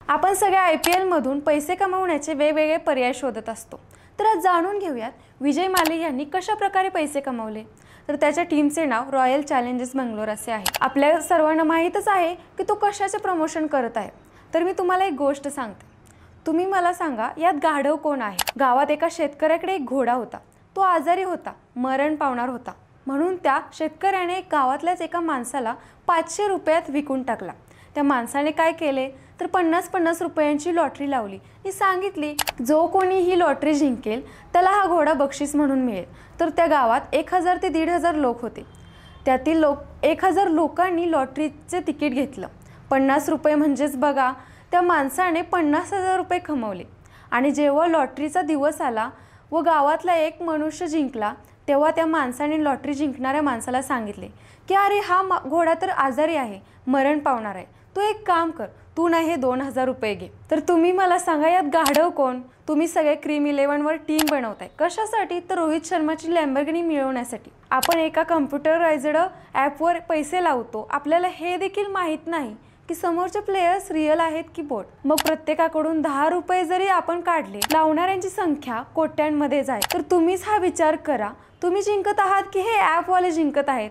आपण सगळ्या IPL मधून पैसे कमवण्याचे वेगवेगळे पर्याय शोधत असतो। तर आज जाणून घेऊयात विजय माल्या यांनी कशा प्रकारे पैसे कमवले। तर त्याच्या टीमचे नाव रॉयल चॅलेंजर्स बंगलोर असे आहे। आपल्या सर्वांना माहितच आहे की तो कशाचे प्रमोशन करत आहे। तर मी तुम्हाला एक गोष्ट सांगते, तुम्ही मला सांगा यात गाढव कोण आहे। गावात एका शेतकऱ्याकडे एक घोडा होता, तो आजारी होता, मरण पावणार होता, म्हणून त्या शेतकऱ्याने गावातल्याच एका माणसाला 500 रुपयात विकून टाकला। त्या माणसाने काय केले तर 50-50 रुपयांची लॉटरी लावली आणि सांगितली जो कोणी ही लॉटरी जिंकेल त्याला हा घोडा बक्षीस म्हणून मिळेल। तर त्या गावात 1000 ते 1500 लोक होते। त्यातील 1000 लोकांनी लॉटरीचे तिकीट घेतलं। 50 रुपये म्हणजेच बघा, त्या माणसाने 50,000 रुपये कमवले। आणि जेव्हा लॉटरीचा दिवस आला व गावातला एक मनुष्य जिंकला, तेव्हा त्या माणसाने लॉटरी जिंकणाऱ्या माणसाला सांगितले की अरे हा घोडा तर आजारी आहे, मरण पावणार आहे, तू एक काम कर, तू ना हे 2000 रुपये घे। तर तुम्ही मला सांगा यात गाढव कोण। तुम्ही सगळे क्रीम 11 वर टीम बनवताय कशासाठी, तर रोहित शर्माची लॅम्बोर्गिनी मिळवण्यासाठी। आपण एका कम्प्युटराइज्ड ॲपवर पैसे लावतो, आपल्याला हे देखील माहित नाही की समोरचे प्लेयर्स रिअल आहेत की बोट। मग प्रत्येकाकडून 10 रुपये जरी आपण काढले, लावणाऱ्यांची संख्या कोट्यांमध्ये जाईल। तर तुम्हीच हा विचार करा, तुम्ही जिंकत आहात की हे ॲपवाले जिंकत आहेत।